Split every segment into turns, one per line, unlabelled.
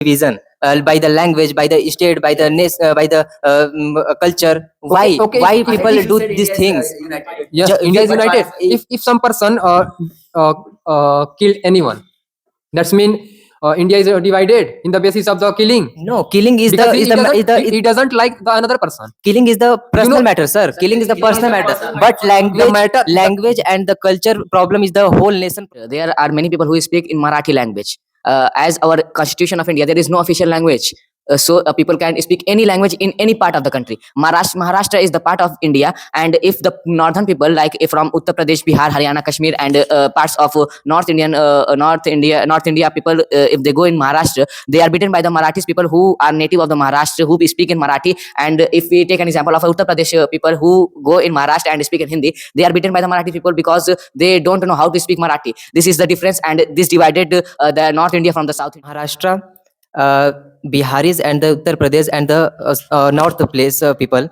division by the language, by the state, by the culture. Why?
Okay,
Why
I
people
think
do these things?
yes, India is united. If some person killed anyone, that's mean India is divided in the basis of the killing.
No, killing is
Because
the is the
he doesn't like the another person.
killing is the personal matter, sir. Killing is the
killing is
personal
the
matter.
personal
But
matter.
language and the culture problem is the whole nation.
There are many people who speak in Marathi language. As our Constitution of India, there is no official language. So people can speak any language in any part of the country. Maharashtra is the part of India, and if the northern people, like if from Uttar Pradesh, Bihar, Haryana, Kashmir, and parts of North India people, if they go in Maharashtra, they are beaten by the Marathis people who are native of the Maharashtra, who speak in Marathi. And if we take an example of Uttar Pradesh people who go in Maharashtra and speak in Hindi, they are beaten by the Marathi people because they don't know how to speak Marathi. This is the difference, and this divided the North India from the South.
Maharashtra, Biharis and the Uttar Pradesh and the north place people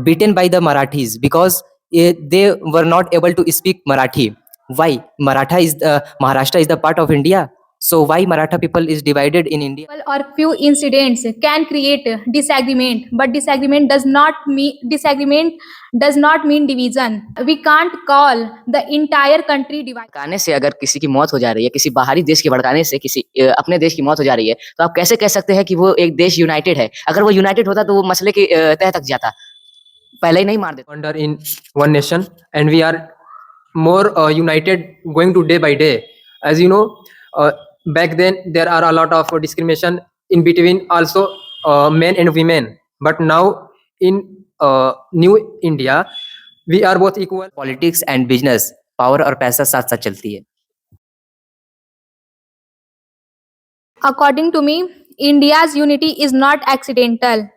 beaten by the Marathis because they were not able to speak Marathi. Why? Maharashtra is the part of India. So why Maratha people is divided in India?
Or few incidents can create disagreement, but disagreement does not mean division. We can't call the entire country divided.
भड़काने से अगर किसी की मौत हो जा रही है, किसी बाहरी देश के भड़काने से किसी अपने देश की मौत हो जा रही है, तो आप कैसे कह सकते हैं कि वो एक देश यूनाइटेड है? अगर वो यूनाइटेड होता तो वो मसले की तह तक जाता, पहले ही नहीं मार देता।
Under in one nation, and we are more united going to day by day. As you know, back then there are a lot of discrimination in between also men and women, but now in new India we are both equal.
Politics and business, power और पैसा साथ साथ चलती है.
According to me, India's unity is not accidental.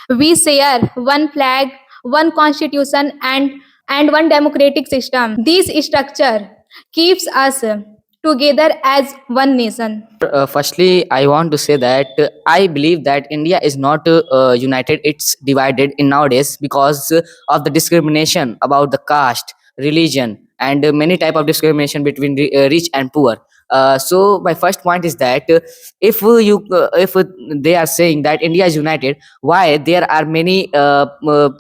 We share one flag, one constitution, and one democratic system. This structure keeps us together as one nation.
Firstly, I want to say that I believe that India is not united, it's divided in nowadays because of the discrimination about the caste, religion, and many type of discrimination between rich and poor. So my first point is that if they are saying that India is united, why there are many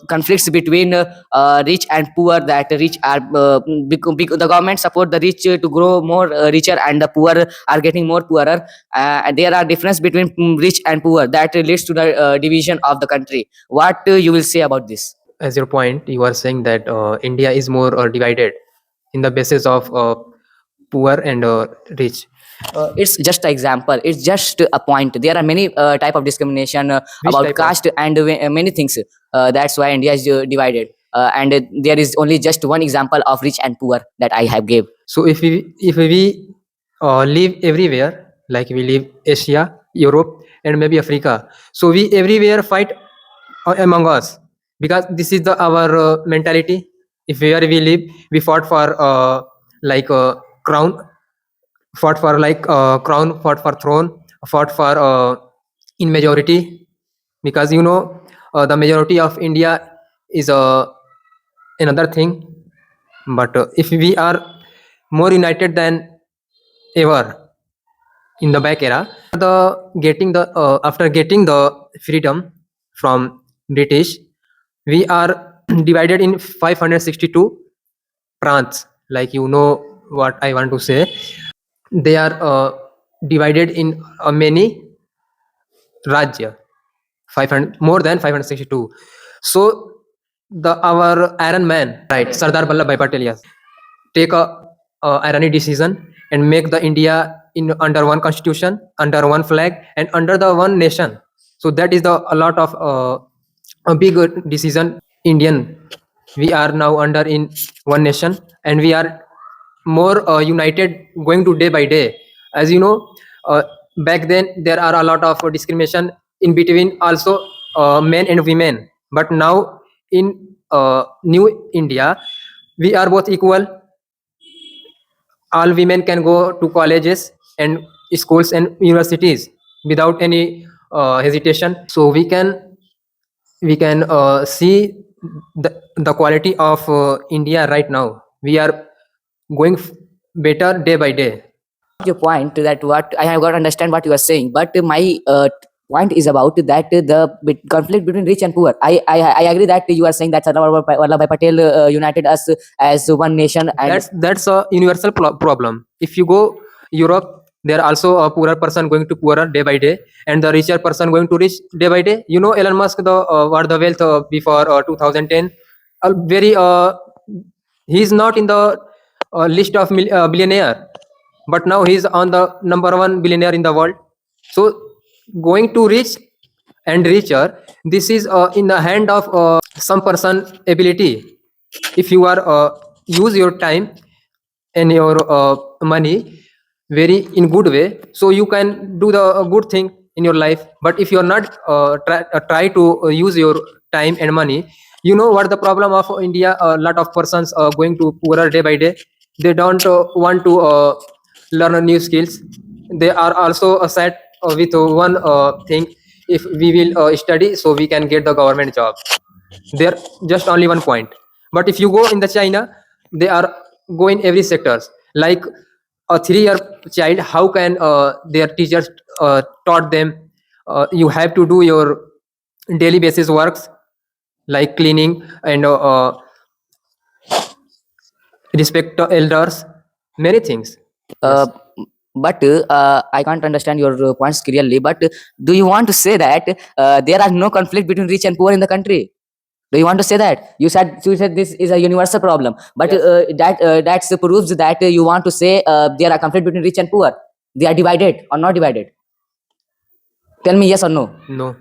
conflicts between rich and poor? That rich are the government support the rich to grow more richer, and the poor are getting more poorer. And there are difference between rich and poor that leads to the division of the country. What you will say about this?
As your point, you are saying that India is more divided in the basis of poor and rich.
It's just an example, it's just a point. There are many type of discrimination about caste and many things. That's why India is divided, and there is only just one example of rich and poor that I have gave.
So if we live everywhere, like we live Asia, Europe, and maybe Africa, so we everywhere fight among us because this is our mentality. If where we live, we fought for like crown, fought for like crown, fought for throne, fought for in majority, because you know the majority of India is another thing. But if we are more united than ever in the back era, after getting the freedom from British, we are divided in 562 prants. Like you know what I want to say. They are divided in many rajya, 500 more than 562. So our Iron Man, right, Sardar Vallabhbhai Patel, yes, take a irony decision and make the India in under one constitution, under one flag, and under the one nation. So that is a lot of a big decision. Indian, we are now under in one nation, and we are more united going to day by day. As you know, back then there are a lot of discrimination in between also men and women, but now in new India we are both equal. All women can go to colleges and schools and universities without any hesitation. So we can see the quality of India right now. We are going better day by day.
your point that what I have got to understand what you are saying, but my point is about that conflict between rich and poor. I agree that you are saying that Sardar Vallabhbhai Patel united us as one nation, and
That's a universal problem. If you go Europe, there are also a poorer person going to poorer day by day, and the richer person going to rich day by day. You know, Elon Musk, the what the wealth before 2010, very he's not in the list of billionaire, but now he's on the number one billionaire in the world. So going to rich and richer, this is in the hand of some person ability. If you are use your time and your money very in good way, so you can do the good thing in your life. But if you are not try to use your time and money, you know what the problem of India, a lot of persons going to poorer day by day. They don't want to learn new skills. They are also set with one thing: if we will study, so we can get the government job. There just only one point. But if you go in the China, they are go in every sectors. Like a 3-year child, how can their teachers taught them you have to do your daily basis works like cleaning and respect the elders, many things.
uh,
Yes.
but I can't understand your points clearly. But do you want to say that there are no conflict between rich and poor in the country? Do you want to say that? You said this is a universal problem, but
Yes.
that proves that you want to say there are conflict between rich and poor. They are divided or not divided? Tell me yes or no.
No.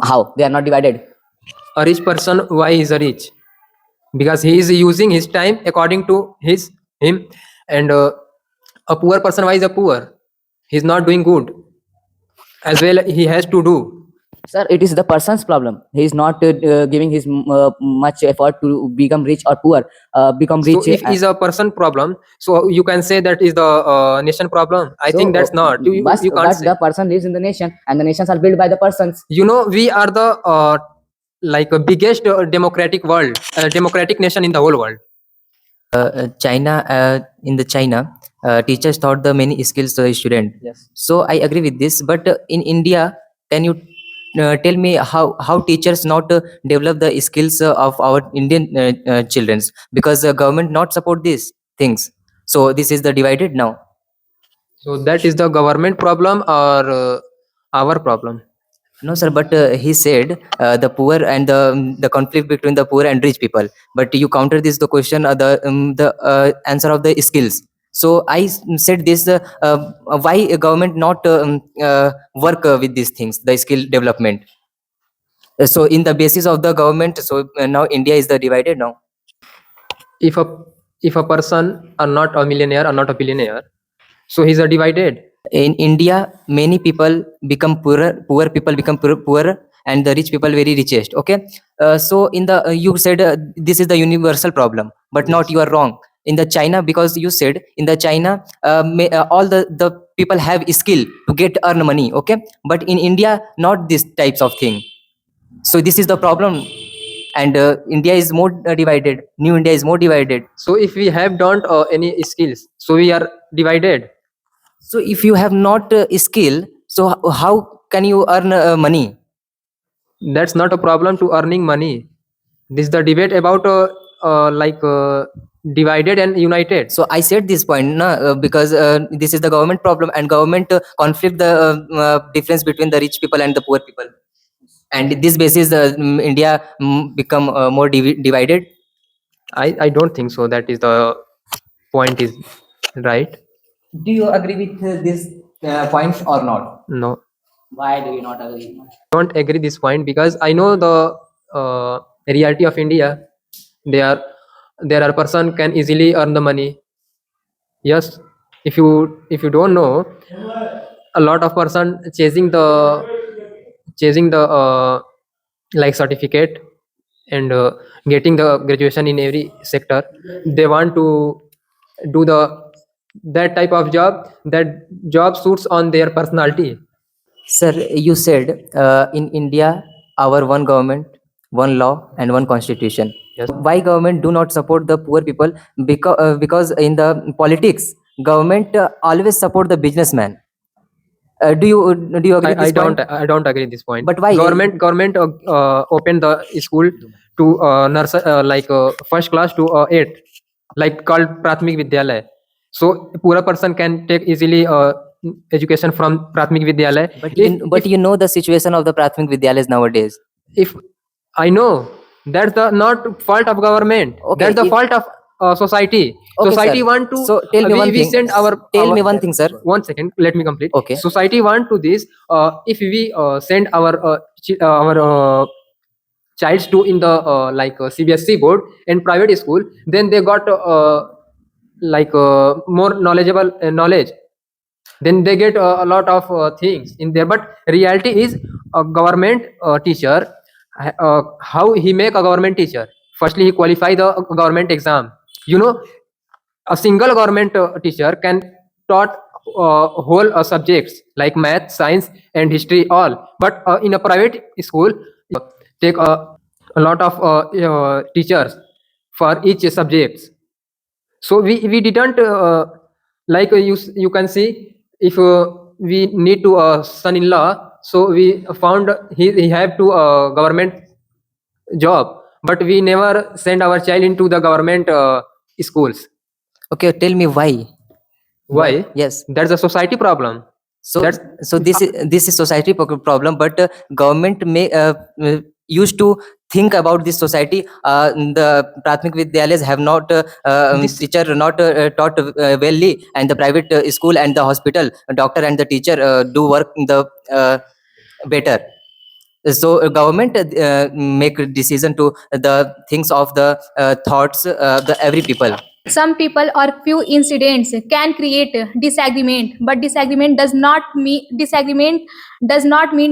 How they are not divided?
A rich person, why is a rich? Because he is using his time according to him. And a poor person, why is a poor? He's not doing good as well. He has to do.
Sir, it is the person's problem. He is not giving his much effort to become rich or poor. Become
So
rich.
if is a person problem, so you can say that is the nation problem. I
So,
think that's not. You can't
but
say.
the person lives in the nation, and the nations are built by the persons.
You know, we are the like biggest democratic nation in the whole world.
China, in the China, teachers taught the many skills to the student.
Yes.
So I agree with this. But in India, can you tell me how teachers not develop the skills of our Indian childrens, because the government not support these things. So this is the divided now.
So that is the government problem or our problem.
No, sir, but he said the poor and the conflict between the poor and rich people. But you counter this the question, the answer of the skills. So I said this: why government not work with these things, the skill development? So in the basis of the government, so now India is the divided now.
If a if a person are not a millionaire or not a billionaire, so he's a divided.
In India, many people become poorer, poor people become poorer, and the rich people very richest. Okay, so in the you said this is the universal problem, but not
Yes.
you are wrong. In the China, because you said in the China, all the people have skill to get earn money. Okay, but in India, not this types of thing. So this is the problem, and India is more divided. New India is more divided.
So if we have don't any skills, so we are divided.
So if you have not skill, so how can you earn money?
That's not a problem to earning money. This is the debate about like divided and united.
So I said this point, na, because this is the government problem, and government conflict the difference between the rich people and the poor people, and this basis India become more divided.
I don't think so. That is the point is right.
Do you agree with this point or not?
No,
Why do you not agree?
don't agree this point because I know the reality of India. There there are person can easily earn the money. Yes, if you don't know, a lot of person chasing the like certificate and getting the graduation in every sector. They want to do the that type of job, that job suits on their personality.
Sir, you said in India, our one government, one law, and one constitution.
Yes.
Why government do not support the poor people? Because in the politics, government always support the businessman. Do you agree with this point?
I don't agree this point.
But why?
Government opened the school to first class to 8th, like called Prathamik Vidyalaya. So poor person can take easily education from Prathamik Vidyalaya.
But you know the situation of the Prathmik Vidyalayas nowadays.
If I know that's the not fault of government,
Okay,
that's the
if-
fault of society.
Okay,
Society
sir.
want to
So tell me one
we
thing.
send
Tell me one thing, sir.
1 second, let me complete.
Okay.
Society want to this. If we send our childs to in the CBSC board and private school, then they got more knowledgeable knowledge, then they get a lot of things in there. But reality is a government teacher, how he make a government teacher? Firstly he qualify the government exam. A single government teacher can taught whole subjects like math, science and history all. But in a private school take a lot of teachers for each subjects. So we didn't you can see, if we need to son-in-law, so we found he have to government job, but we never send our child into the government schools.
Okay, tell me why.
Why?
Yes.
That's a society problem.
So
That's
this is society problem, but government may used to think about this society. The Prathmik Vidyalayas have not teacher not taught wellly, and the private school and the hospital doctor and the teacher do work the better. So government make decision to the things of the thoughts the every people.
Some people or few incidents can create disagreement, but disagreement does not mean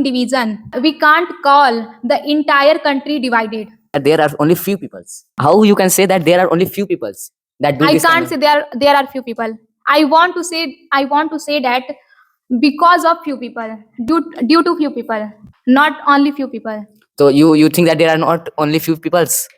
division. We can't call the entire country divided.
There are only few peoples. How you can say that there are only few peoples that do
I
this kind
can't
of-
say there are few people. I want to say that because of few people, due to few people, not only few people.
So you think that there are not only few peoples,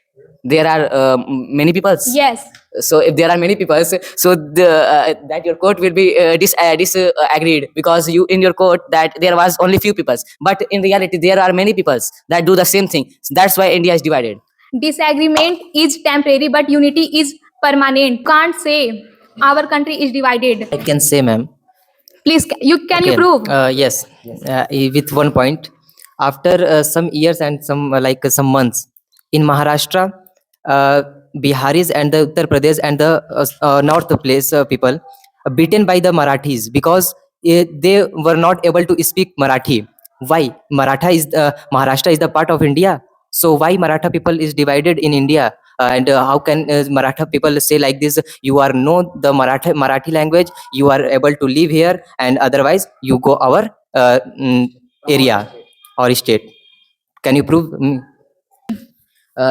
there are many peoples.
Yes.
So if there are many peoples, so that your court will be disagreed, because you in your court that there was only few peoples, but in reality there are many peoples that do the same thing. So that's why India is divided.
Disagreement is temporary, but unity is permanent. Can't say our country is divided.
I can say, ma'am.
Please, you
Okay.
prove?
Yes. With one point, after some years and some some months in Maharashtra, Biharis and the Uttar Pradesh and the north place people beaten by the Marathis because they were not able to speak Marathi. Why? Maharashtra is the part of India. So why Maratha people is divided in India? And how can Maratha people say like this? You are know the Marathi language. You are able to live here, and otherwise you go our area or state. Can you prove?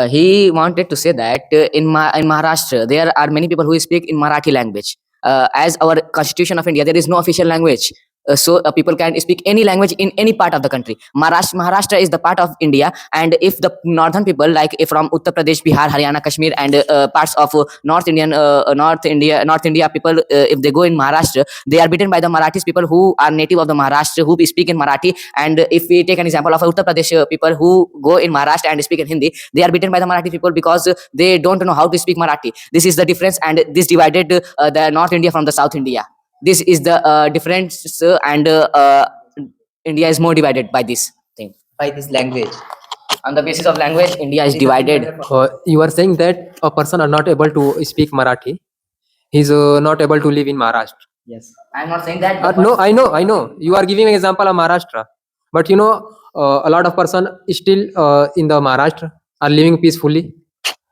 He wanted to say that in Maharashtra there are many people who speak in Marathi language. As our Constitution of India, there is no official language. So people can speak any language in any part of the country. Maharashtra is the part of India, and if the northern people, like if from Uttar Pradesh, Bihar, Haryana, Kashmir, and parts of North India people, if they go in Maharashtra, they are beaten by the Marathis people who are native of the Maharashtra, who speak in Marathi. And if we take an example of Uttar Pradesh people who go in Maharashtra and speak in Hindi, they are beaten by the Marathi people because they don't know how to speak Marathi. This is the difference, and this divided the North India from the South India. This is the difference, and India is more divided by this thing.
By this language.
On the basis of language, India is divided.
you are saying that a person are not able to speak Marathi, he's not able to live in Maharashtra.
Yes, I'm not saying that.
No, I know. You are giving an example of Maharashtra, but a lot of person still in the Maharashtra are living peacefully.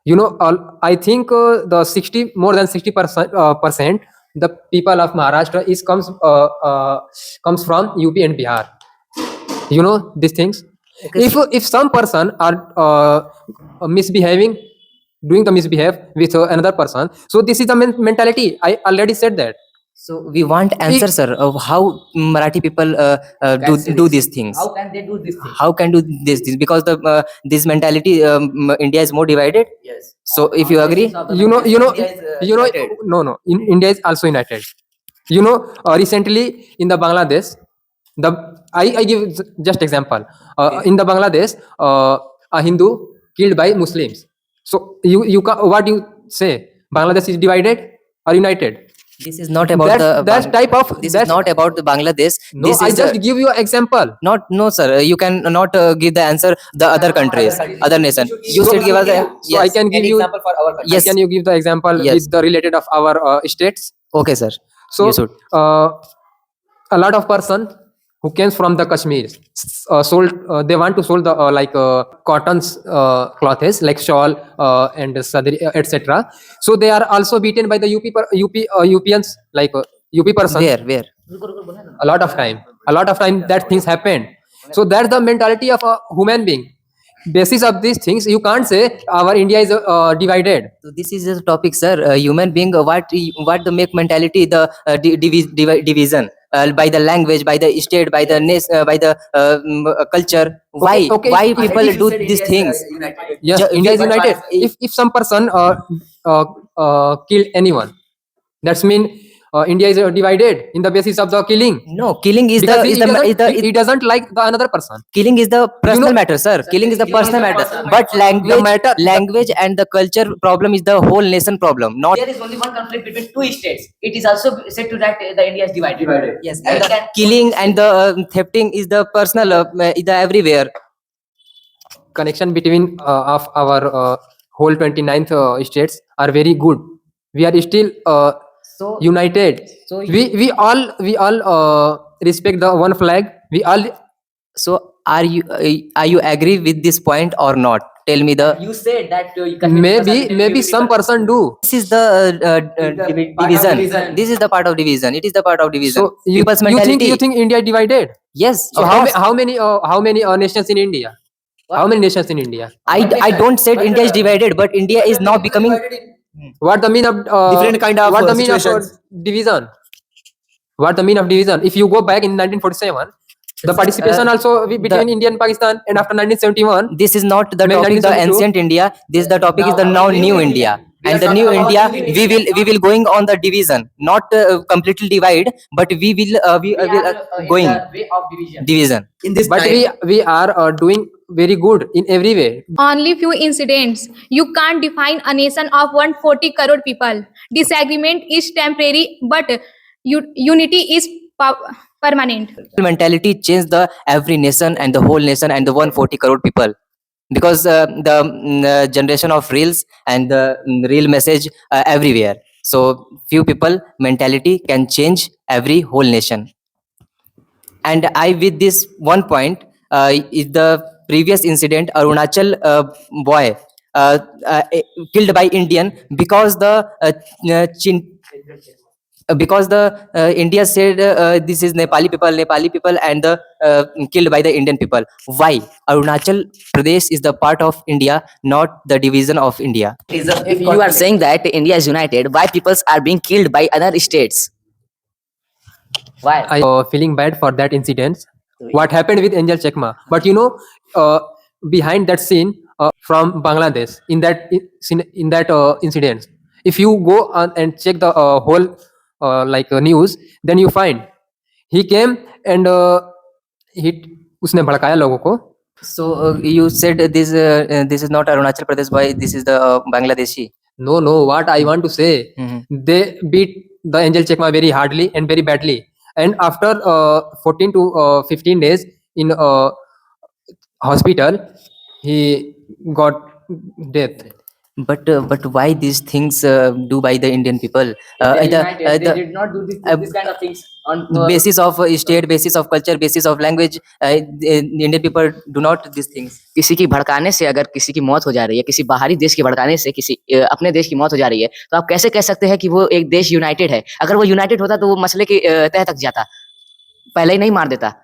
I think more than 60% the people of Maharashtra comes from UP and Bihar. These things.
Okay,
If some person are misbehaving, doing the misbehave with another person, so this is the mentality. I already said that.
So we want answer, sir, of how Marathi people do these things.
How can they do this thing?
How can do this things? Because the this mentality, India is more divided.
Yes.
So if you agree,
You know.
India is, united.
No. India is also united. You know, recently in the Bangladesh, the I give just example. In the Bangladesh, a Hindu killed by Muslims. So what you say? Bangladesh is divided or united?
This is not about
That's type of
this is
that's
not about the Bangladesh.
no.
This
I
is
just give you an example.
not, no sir. You can not give the answer the other countries, other nation. You should give us a,
So I
yes,
can give
any
you.
example for our country. Yes.
Can you give the example
Yes.
with the related of our states?
Okay, sir.
So
You should.
a lot of person who came from the Kashmir sold. They want to sold the cottons clothes like shawl and sadri, etc. So they are also beaten by the UPians like UP person.
Where?
A lot of time that things happen. So that's the mentality of a human being. Basis of these things, you can't say our India is divided.
So this is the topic, sir. Human being, what the make mentality, the division by the language, by the state, by the by the culture. Why?
Okay,
Why
if
people
you
do
said
these things?
Yes,
Ju-
India is
we-
united. If some person killed anyone, that's mean India is divided in the basis of the killing.
No, killing is
Because
the is the
he doesn't like the another person.
killing is the personal
know-
matter, sir. Killing is the personal matter. But language and the culture problem is the whole nation problem. Not
There is only one conflict between two states. It is also said to that the India is divided.
yes. And the killing and the thefting is the personal, is the everywhere.
Connection between of our whole 29th states are very good. We are still
So
united.
so
We all respect the one flag. We all
so are you agree with this point or not? Tell me the.
You said that
maybe some person do.
This is the division. This is the part of division. It is the part of division.
So
People's
you
mentality.
think India divided?
Yes.
So
of course.
how many nations in India? How many nations in India?
I don't said India is divided, but India is now becoming
What the mean of
Different kind of,
what the mean of
situations.
division? What the mean of division? If you go back in 1947, the participation also between India and Pakistan, and after 1971,
this is not the
May
topic the
1972.
ancient India. This the topic is the now new India. And the new India, we will going on the division, not completely divide, but we will going
way of division.
division.
In this
but we are doing very good in every way.
Only few incidents. You can't define a nation of 140 crore people. Disagreement is temporary, but unity is permanent.
Mentality change the every nation and the whole nation and the 140 crore people, because the generation of reels and the real message everywhere. So few people mentality can change every whole nation. And I with this one point, is the previous incident Arunachal boy killed by Indian because the because the India said this is Nepali people and the killed by the Indian people. Why? Arunachal Pradesh is the part of India, not the division of India.
If you are saying that India is united, why peoples are being killed by other states? Why?
I feeling bad for that incident. What happened with Angel Chekma? But behind that scene from Bangladesh in that incident, if you go on and check the whole news, then you find he came and he उसने भड़काया लोगों को.
So you said this is not Arunachal Pradesh boy, this is the Bangladeshi.
No. What I want to say, they beat the Angel Chekma very hardly and very badly. And after 14 to 15 days in hospital, he got death.
But why these things do by the Indian people?
They
The
did not do this kind of things on
basis of state, basis of culture, basis of language, the Indian people do not these things.
किसी की भड़काने से अगर किसी की मौत हो जा रही है, किसी बाहरी देश के भड़काने से किसी अपने देश की मौत हो जा रही है, तो आप कैसे कह सकते हैं कि वो एक देश यूनाइटेड है? अगर वो यूनाइटेड होता तो वो मसले की तह तक जाता, पहले ही नहीं मार देता।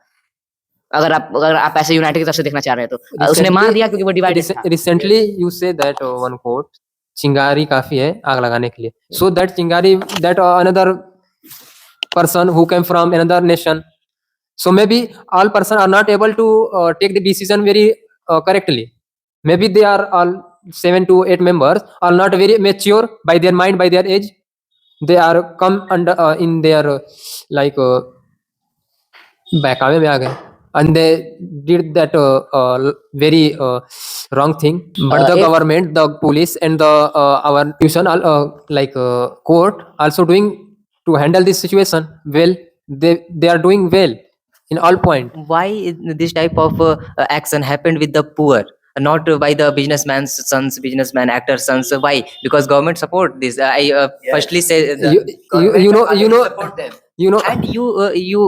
अगर आप ऐसे यूनाइटेड की तरफ से देखना चाह रहे हैं तो उसने मार दिया क्योंकि वो डिवाइडेड था।
Recently, you say that one quote, चिंगारी काफी है आग लगाने के लिए. So that चिंगारी, that another person who came from another nation. So maybe all person are not able to take the decision very correctly. Maybe they are all 7 to 8 members are not very mature by their mind, by their age. they are come under in their like बहकावे में आ गए and they did that very wrong thing, but the
If
government, the police, and the our institution like court also doing to handle this situation well. They are doing well in all point.
Why this type of action happened with the poor, not by the businessman's sons, businessman actors sons? Why? Because government support this. I firstly say the
you, you know
support them.
you know
And you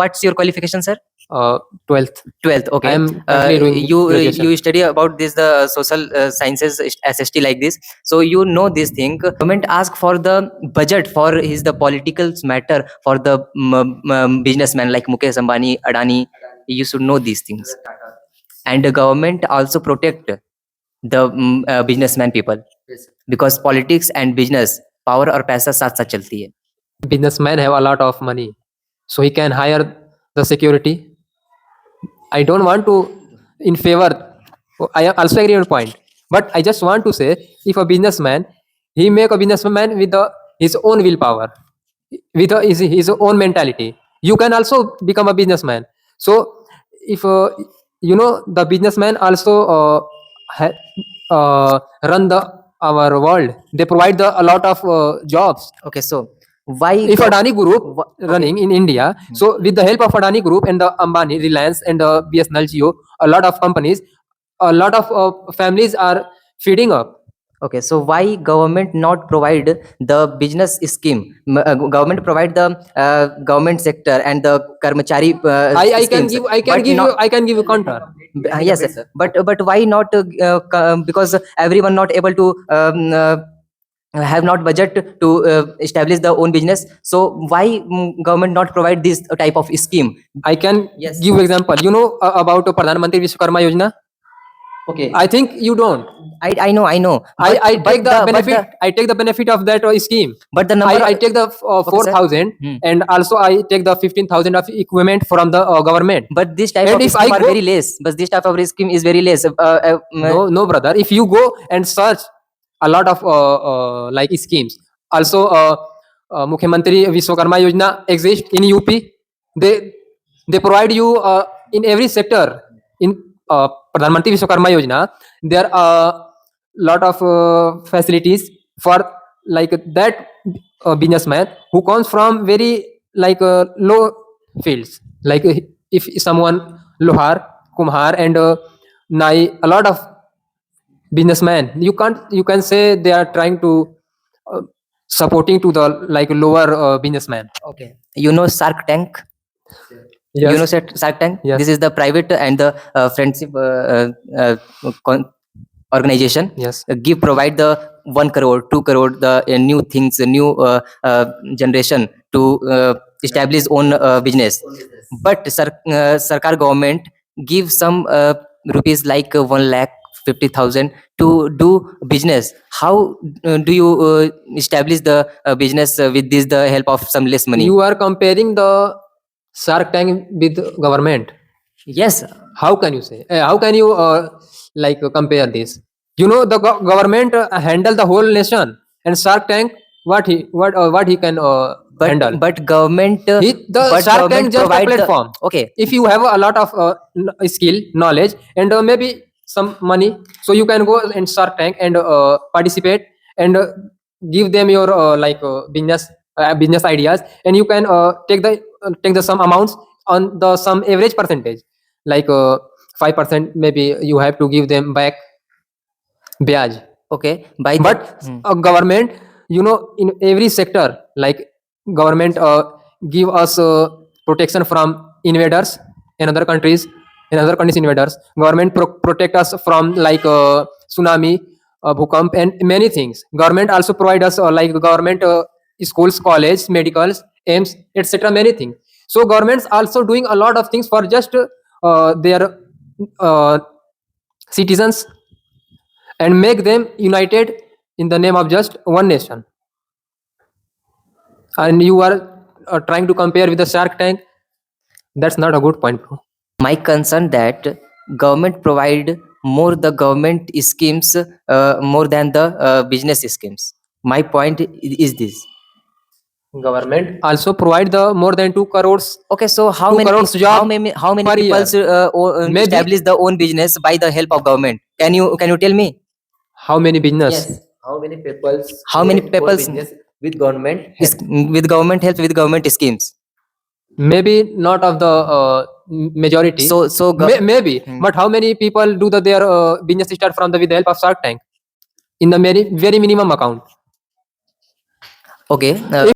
what's your qualification, sir?
12th
12th.
I
Okay.
am currently doing graduation.
You study about this the social sciences SST like this, so you know this thing. Government ask for the budget for his the political matter for the businessman like Mukesh Ambani, Adani. You should know these things. And the government also protect the businessman people, because politics and business power और पैसा साथ साथ चलती है.
Businessmen have a lot of money, so he can hire the security. I don't want to in favor. I also agree on point, but I just want to say, if a businessman, he make a businessman with his own willpower, with his own mentality, you can also become a businessman. So if the businessman also run the our world, they provide a lot of jobs.
Okay, so why
If Adani Group
okay.
running in India, so with the help of Adani Group and the Ambani, Reliance, and the BSNL Jio, a lot of companies, a lot of families are feeding up.
Okay, so why government not provide the business scheme? Government provide the government sector and the karmachari
I can
schemes,
give I can
but
give you
not-
I can give you counter.
yes, but why not? Because everyone not able to have not budget to establish the own business. So why government not provide this type of scheme?
I can
Yes.
give example. You know about Pradhan Mantri Vishwakarma Yojana?
Okay,
I think you don't.
I know.
I
But
take the
but
benefit. I take the benefit of that scheme.
but the number
I take the
Okay, sir.
4,000
Hmm.
and also I take the 15,000 of equipment from the government.
But this type
And
of
if
scheme
I
are
go-
very less. But this type of scheme is very less.
No, brother. If you go and search a lot of like schemes, also Mukhyamantri Vishwakarma Yojana exists in UP. They provide you in every sector. In Pradhan Mantri Vishwakarma Yojana, there are lot of facilities for like that businessman who comes from very like low fields. Like if someone Lohar, Kumhar, and Nai, a lot of businessmen, you can say they are trying to uh, supporting to the like lower businessman.
Okay. You know Shark Tank?
Yes.
You know Shark Tank?
Yes.
This is the private and the friendship organization.
Yes.
Give provide the 1 crore, 2 crore, the new things, new generation to establish own business. But Sarkar government give some rupees like 1,50,000 to do business. How do you establish the business with this the help of some less money?
You are comparing the Shark Tank with government.
Yes.
How can you say? How can you like compare this? You know the government handle the whole nation, and Shark Tank what he can handle.
But government
The Shark Tank just a
provide the-
platform.
okay.
If you have a lot of skill, knowledge, and maybe some money, so you can go in Shark Tank and participate and give them your like business ideas, and you can take the some amounts on the some average percentage, like 5%. Maybe you have to give them back biaj.
Okay. By
But a government, in every sector, like government give us protection from invaders in other countries, invaders. Government protect us from like tsunami, bhukamp, and many things. Government also provide us like government schools, college, medicals, aims, etc. Many things. So governments also doing a lot of things for just their uh, citizens, and make them united in the name of just one nation. And you are trying to compare with the Shark Tank. That's not a good point, bro.
my concern that government provide more the government schemes more than the business schemes. My point is this.
Government also provide the more than 2 crores.
Okay, so how
2
many
crores
how
job
many
per
people
year. Maybe
establish their own business by the help of government? Can you tell me?
how many business?
Yes. How many people's
How many
create own
people
business with government
is
help?
with government help, with government schemes?
Maybe not of the majority. Maybe,
Hmm.
but how many people do their business start from with the help of Shark Tank in the very minimum account?
Okay.
If